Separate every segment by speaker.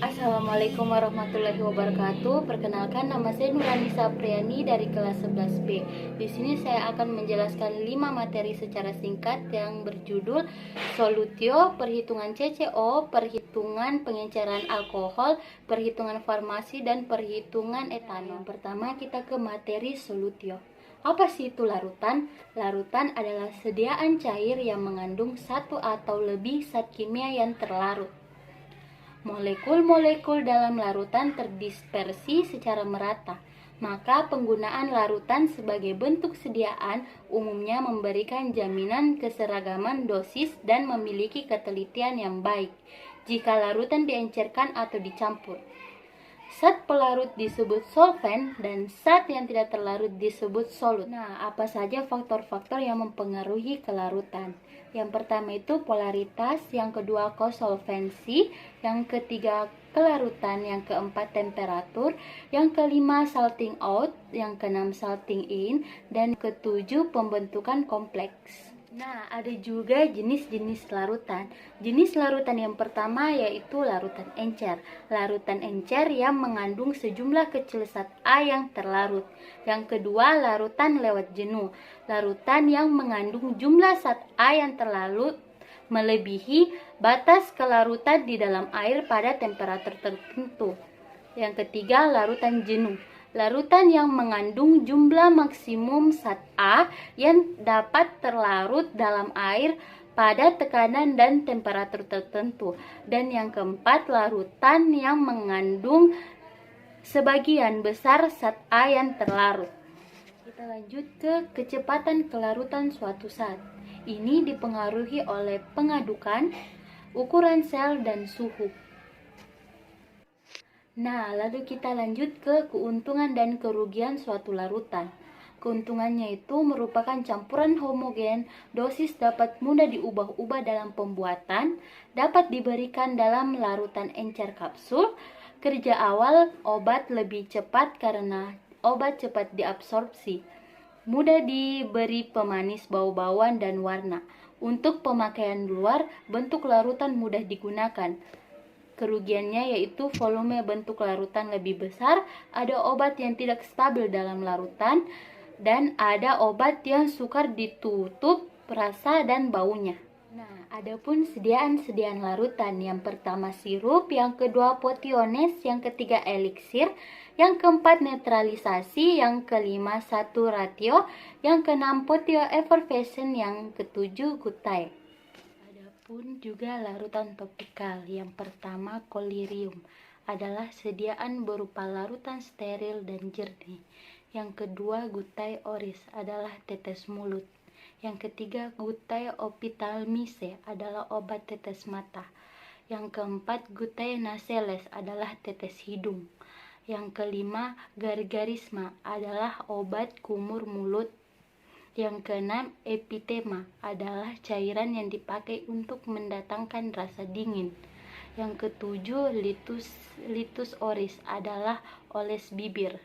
Speaker 1: Assalamualaikum warahmatullahi wabarakatuh. Perkenalkan, nama saya Nuranisa Priani dari kelas 11B. Di sini saya akan menjelaskan 5 materi secara singkat yang berjudul Solutio, perhitungan CCO, perhitungan pengenceran alkohol, perhitungan farmasi, dan perhitungan etanol. Pertama, kita ke materi Solutio. Apa sih itu larutan? Larutan adalah sediaan cair yang mengandung satu atau lebih zat kimia yang terlarut. Molekul-molekul dalam larutan terdispersi secara merata, maka penggunaan larutan sebagai bentuk sediaan umumnya memberikan jaminan keseragaman dosis dan memiliki ketelitian yang baik jika larutan diencerkan atau dicampur. Zat pelarut disebut solvent dan zat yang tidak terlarut disebut solut. Nah, apa saja faktor-faktor yang mempengaruhi kelarutan? Yang pertama itu polaritas, yang kedua kosolvensi, yang ketiga kelarutan, yang keempat temperatur, yang kelima salting out, yang keenam salting in, dan ketujuh pembentukan kompleks. Nah, ada juga jenis-jenis larutan. Jenis larutan yang pertama yaitu larutan encer. Larutan encer yang mengandung sejumlah kecil zat A yang terlarut. Yang kedua, larutan lewat jenuh. Larutan yang mengandung jumlah zat A yang terlarut melebihi batas kelarutan di dalam air pada temperatur tertentu. Yang ketiga, larutan jenuh. Larutan yang mengandung jumlah maksimum zat A yang dapat terlarut dalam air pada tekanan dan temperatur tertentu. Dan yang keempat, larutan yang mengandung sebagian besar zat A yang terlarut. Kita lanjut ke kecepatan kelarutan suatu zat. Ini dipengaruhi oleh pengadukan, ukuran sel, dan suhu. Nah, lalu kita lanjut ke keuntungan dan kerugian suatu larutan. Keuntungannya itu merupakan campuran homogen, dosis dapat mudah diubah-ubah dalam pembuatan, dapat diberikan dalam larutan encer kapsul, kerja awal obat lebih cepat karena obat cepat diabsorpsi, mudah diberi pemanis bau-bauan dan warna. Untuk pemakaian luar, bentuk larutan mudah digunakan. Kerugiannya yaitu volume bentuk larutan lebih besar, ada obat yang tidak stabil dalam larutan, dan ada obat yang sukar ditutup rasa dan baunya. Nah, adapun sediaan larutan, yang pertama sirup, yang kedua potiones, yang ketiga eliksir, yang keempat netralisasi, yang kelima satu ratio, yang keenam potio effervescent, yang ketujuh gutai. Pun juga larutan topikal. Yang pertama kolirium adalah sediaan berupa larutan steril dan jernih. Yang kedua gutai oris adalah tetes mulut. Yang ketiga gutai ophthalmice adalah obat tetes mata. Yang keempat gutai nasales adalah tetes hidung. Yang kelima gargarisma adalah obat kumur mulut. Yang keenam, epitema adalah cairan yang dipakai untuk mendatangkan rasa dingin. Yang ketujuh, litus oris adalah oles bibir.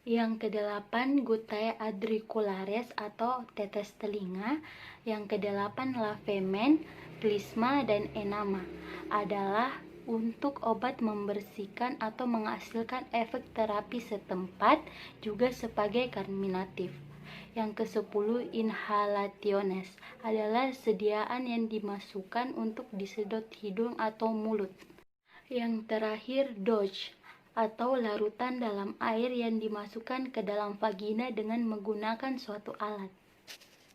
Speaker 1: Yang kedelapan, gutai adriculares atau tetes telinga. Yang kedelapan, lavement, klisma, dan enama adalah untuk obat membersihkan atau menghasilkan efek terapi setempat, juga sebagai karminatif. Yang ke-10, inhalationes adalah sediaan yang dimasukkan untuk disedot hidung atau mulut. Yang terakhir, douche atau larutan dalam air yang dimasukkan ke dalam vagina dengan menggunakan suatu alat.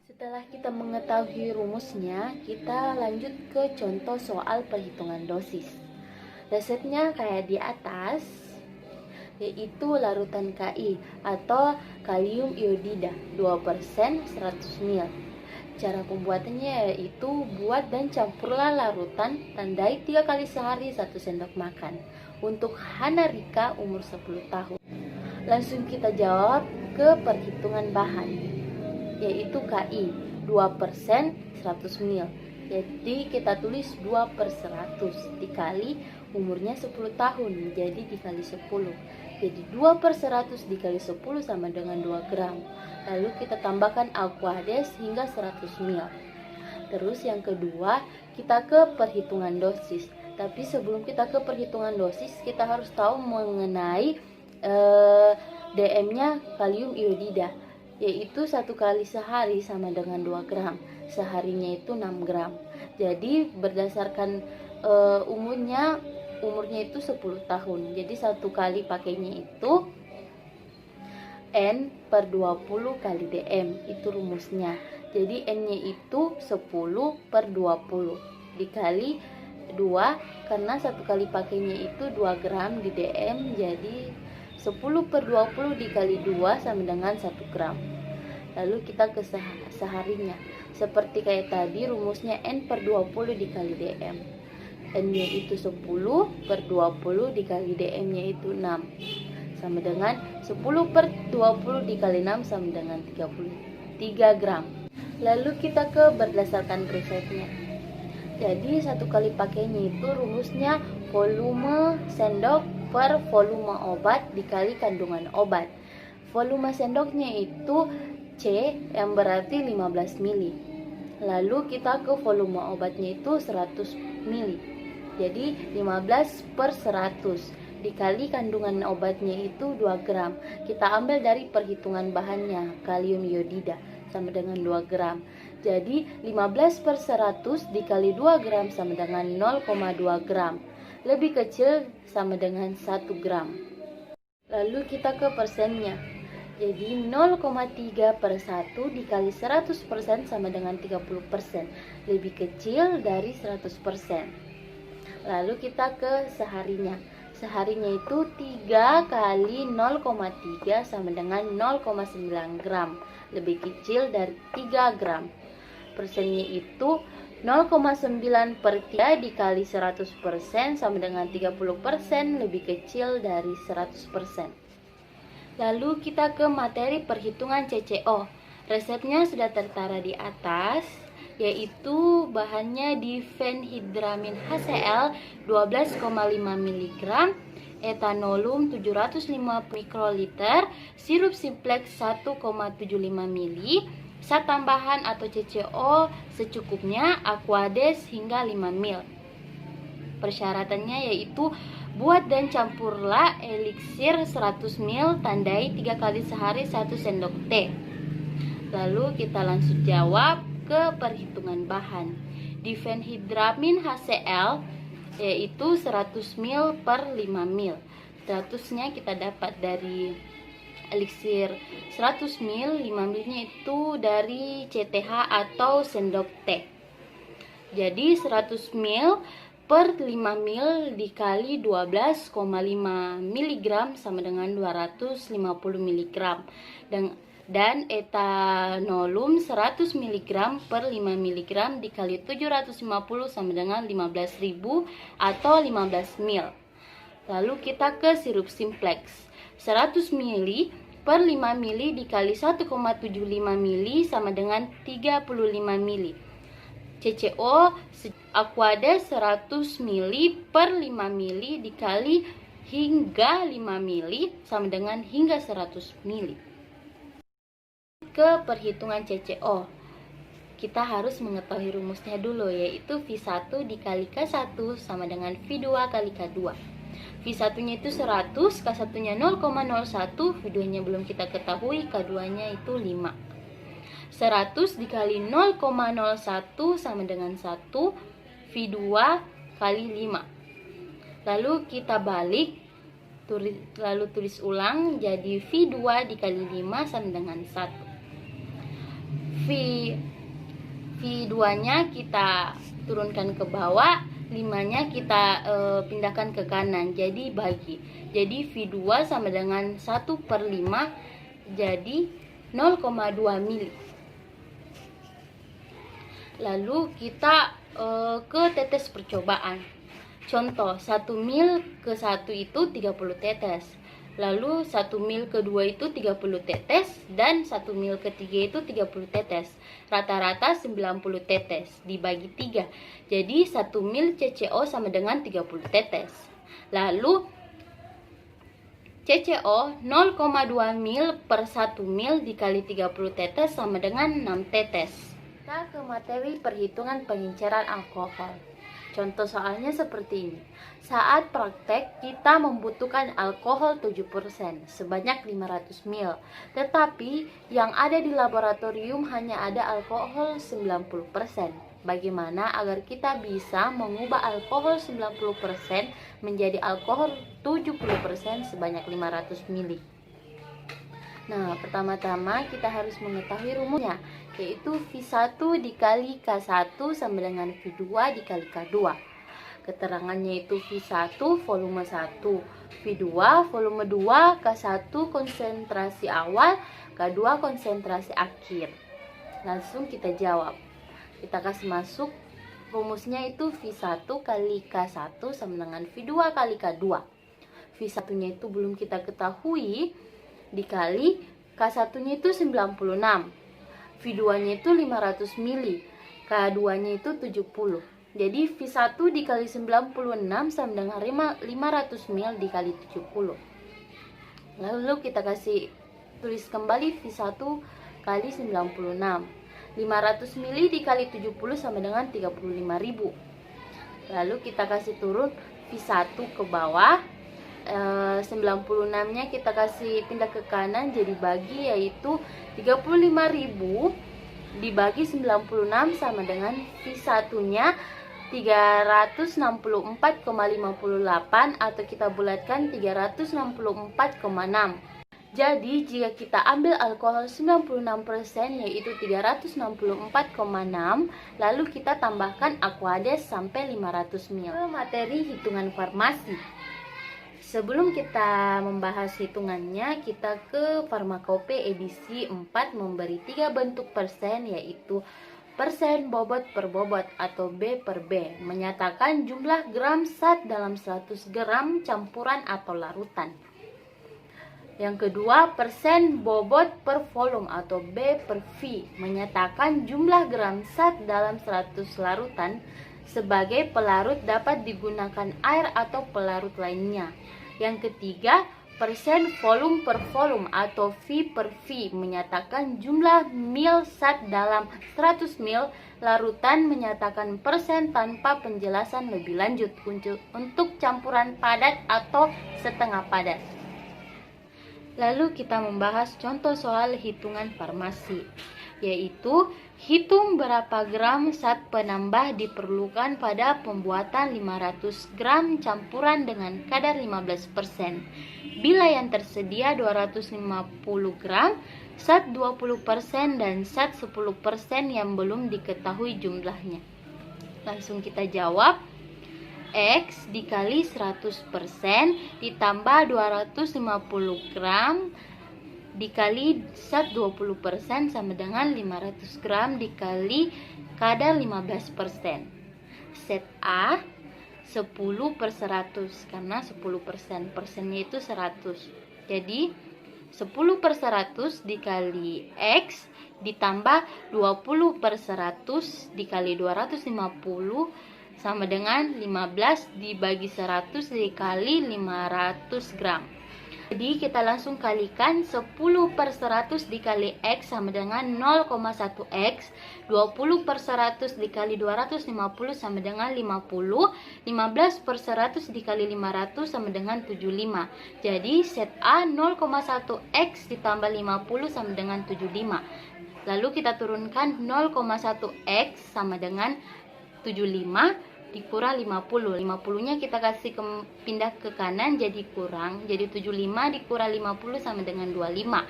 Speaker 1: Setelah kita mengetahui rumusnya, kita lanjut ke contoh soal perhitungan dosis. Resepnya kayak di atas, yaitu larutan Ki atau kalium iodida 2% 100 ml. Cara pembuatannya yaitu buat dan campurlah larutan, tandai 3 kali sehari 1 sendok makan. Untuk Hana Rika umur 10 tahun. Langsung kita jawab ke perhitungan bahan, yaitu Ki 2% 100 ml. Jadi kita tulis 2/100 dikali umurnya 10 tahun, jadi dikali 10. Jadi 2/100 dikali 10 sama dengan 2 gram. Lalu kita tambahkan aquades hingga 100 ml. Terus yang kedua, kita ke perhitungan dosis. Tapi sebelum kita ke perhitungan dosis, kita harus tahu mengenai DM-nya kalium iodida, yaitu 1 kali sehari sama dengan 2 gram, seharinya itu 6 gram. Jadi berdasarkan umurnya itu 10 tahun. Jadi 1 kali pakainya itu N per 20 kali DM, itu rumusnya. Jadi N-nya itu 10 per 20 dikali 2, karena 1 kali pakainya itu 2 gram di DM, jadi 10 per 20 dikali 2 sama dengan 1 gram. Lalu kita ke seharinya. Seperti kayak tadi, rumusnya N per 20 dikali DM. N-nya itu 10 per 20 dikali DM-nya itu 6. Sama dengan 10 per 20 dikali 6 sama dengan 33 gram. Lalu kita ke berdasarkan resepnya. Jadi 1 kali pakainya itu rumusnya volume sendok per volume obat dikali kandungan obat. Volume sendoknya itu C, yang berarti 15 mili. Lalu kita ke volume obatnya itu 100 mili. Jadi 15 per 100 dikali kandungan obatnya itu 2 gram. Kita ambil dari perhitungan bahannya, kalium iodida, sama dengan 2 gram. Jadi 15 per 100 dikali 2 gram sama dengan 0,2 gram. Lebih kecil sama dengan 1 gram. Lalu kita ke persennya. Jadi 0,3 per 1 dikali 100% sama dengan 30%. Lebih kecil dari 100%. Lalu kita ke seharinya. Seharinya itu 3 kali 0,3 sama dengan 0,9 gram. Lebih kecil dari 3 gram. Persennya itu 0,9 per 3 dikali 100% sama dengan 30%, lebih kecil dari 100%. Lalu kita ke materi perhitungan CCO. Resepnya sudah tertera di atas, yaitu bahannya difenhidramin HCl 12,5 mg, etanoloum 750 mikroliter, sirup simplex 1,75 ml, zat tambahan atau CCO secukupnya, aquades hingga 5 ml. Persyaratannya yaitu buat dan campurlah eliksir 100 ml, tandai 3 kali sehari 1 sendok teh. Lalu kita langsung jawab ke perhitungan bahan. Difenhidramin HCl yaitu 100 ml per 5 ml. 100-nya kita dapat dari eliksir 100 ml, 5 ml-nya itu dari CTH atau sendok teh. Jadi 100 ml per 5 ml dikali 12,5 mg sama dengan 250 mg. Dan etanoloum 100 mg per 5 mg dikali 750 sama dengan 15.000 atau 15 ml. Lalu kita ke sirup simplex. 100 ml per 5 ml dikali 1,75 ml sama dengan 35 ml. CCO aquades 100 ml per 5 ml dikali hingga 5 ml sama dengan hingga 100 ml. Ke perhitungan CCO, kita harus mengetahui rumusnya dulu, yaitu V1 dikali K1 sama dengan V2 kali K2. V1 nya itu 100, K1 nya 0,01, V2 nya belum kita ketahui, K2 nya itu 5. 100 dikali 0,01 sama dengan 1, V2 kali 5. Lalu kita balik, lalu tulis ulang, jadi V2 dikali 5 sama dengan 1. V2 nya kita turunkan ke bawah, 5 nya kita pindahkan ke kanan, jadi bagi. Jadi V2 sama dengan 1 per 5, jadi 0,2 mili. Lalu kita ke tetes percobaan. Contoh, 1 mil ke 1 itu 30 tetes. Lalu 1 mil kedua itu 30 tetes, dan 1 mil ketiga itu 30 tetes. Rata-rata 90 tetes dibagi 3. Jadi 1 mil CCO sama dengan 30 tetes. Lalu CCO 0,2 mil per 1 mil dikali 30 tetes sama dengan 6 tetes. Kita ke materi perhitungan pengenceran alkohol. Contoh soalnya seperti ini. Saat praktek, kita membutuhkan alkohol 7% sebanyak 500 ml. Tetapi yang ada di laboratorium hanya ada alkohol 90%. Bagaimana agar kita bisa mengubah alkohol 90% menjadi alkohol 70% sebanyak 500 ml? Nah, pertama-tama kita harus mengetahui rumusnya, yaitu V1 dikali K1 sama dengan V2 dikali K2. Keterangannya itu V1 volume 1, V2 volume 2, K1 konsentrasi awal, K2 konsentrasi akhir. Langsung kita jawab. Kita kasih masuk rumusnya itu V1 kali K1 sama dengan V2 kali K2. V1-nya itu belum kita ketahui, dikali K1-nya itu 96, V2-nya itu 500 ml, K2-nya itu 70. Jadi V1 dikali 96 sama dengan 500 ml dikali 70. Lalu kita kasih tulis kembali V1 kali 96. 500 ml dikali 70 sama dengan 35.000. Lalu kita kasih turun V1 ke bawah. 96-nya kita kasih pindah ke kanan, jadi bagi, yaitu 35.000 dibagi 96 sama dengan V1-nya 364,58 atau kita bulatkan 364,6. Jadi jika kita ambil alkohol 96% yaitu 364,6, lalu kita tambahkan Aquades sampai 500 ml. Materi hitungan farmasi. Sebelum kita membahas hitungannya, kita ke Farmakope edisi 4 memberi 3 bentuk persen, yaitu persen bobot per bobot atau B per B, menyatakan jumlah gram zat dalam 100 gram campuran atau larutan. Yang kedua, persen bobot per volume atau B per V, menyatakan jumlah gram zat dalam 100 larutan sebagai pelarut dapat digunakan air atau pelarut lainnya. Yang ketiga, persen volume per volume atau V per V, menyatakan jumlah mil zat dalam 100 mil larutan, menyatakan persen tanpa penjelasan lebih lanjut untuk campuran padat atau setengah padat. Lalu kita membahas contoh soal hitungan farmasi, yaitu hitung berapa gram zat penambah diperlukan pada pembuatan 500 gram campuran dengan kadar 15%. Bila yang tersedia 250 gram, zat 20% dan zat 10% yang belum diketahui jumlahnya. Langsung kita jawab. X dikali 100% ditambah 250 gram dikali zat 20% sama dengan 500 gram dikali kadar 15%. Set A 10 per 100 karena 10%, persennya itu 100. Jadi 10 per 100 dikali X ditambah 20 per 100 dikali 250 sama dengan 15 dibagi 100 dikali 500 gram. Jadi kita langsung kalikan 10 per 100 dikali X sama dengan 0,1 X. 20 per 100 dikali 250 sama dengan 50. 15 per 100 dikali 500 sama dengan 75. Jadi set A 0,1 X ditambah 50 sama dengan 75. Lalu kita turunkan 0,1 X sama dengan 75 dikurang 50. 50-nya kita kasih pindah ke kanan jadi kurang. Jadi 75 dikurang 50 sama dengan 25.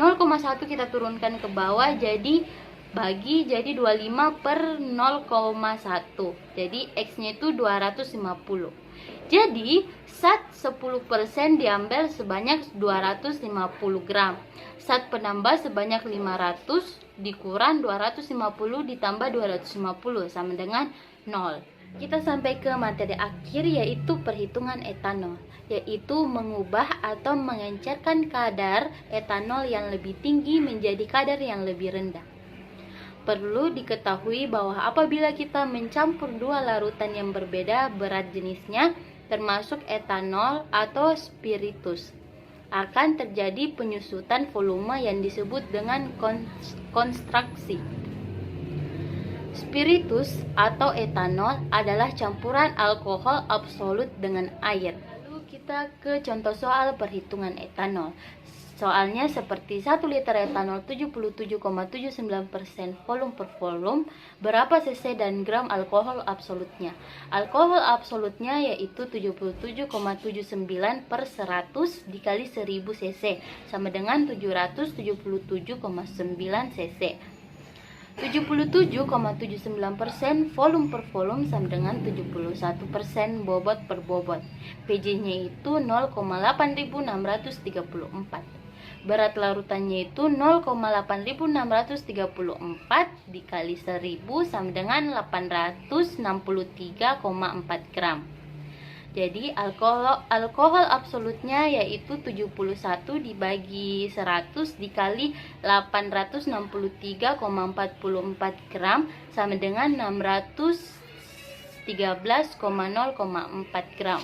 Speaker 1: 0,1 kita turunkan ke bawah jadi bagi jadi 25 per 0,1. Jadi X-nya itu 250. Jadi zat 10% diambil sebanyak 250 gram. Zat penambah sebanyak 500 dikurang 250 ditambah 250 sama dengan 0. Kita sampai ke materi akhir, yaitu perhitungan etanol, yaitu mengubah atau mengencerkan kadar etanol yang lebih tinggi menjadi kadar yang lebih rendah. Perlu diketahui bahwa apabila kita mencampur dua larutan yang berbeda berat jenisnya, termasuk etanol atau spiritus, akan terjadi penyusutan volume yang disebut dengan konstraksi. Spiritus atau etanol adalah campuran alkohol absolut dengan air. Lalu kita ke contoh soal perhitungan etanol. Soalnya seperti 1 liter etanol 77,79% volume per volume, berapa cc dan gram alkohol absolutnya? Alkohol absolutnya yaitu 77,79 per 100 dikali 1000 cc, sama dengan 777,9 cc. 77,79% volume per volume sama dengan 71% bobot per bobot. PJ-nya itu 0,8634. Berat larutannya itu 0,8634 dikali 1000 sama dengan 863,4 gram. Jadi alkohol absolutnya yaitu 71 dibagi 100 dikali 863,44 gram sama dengan 613,0,4 gram.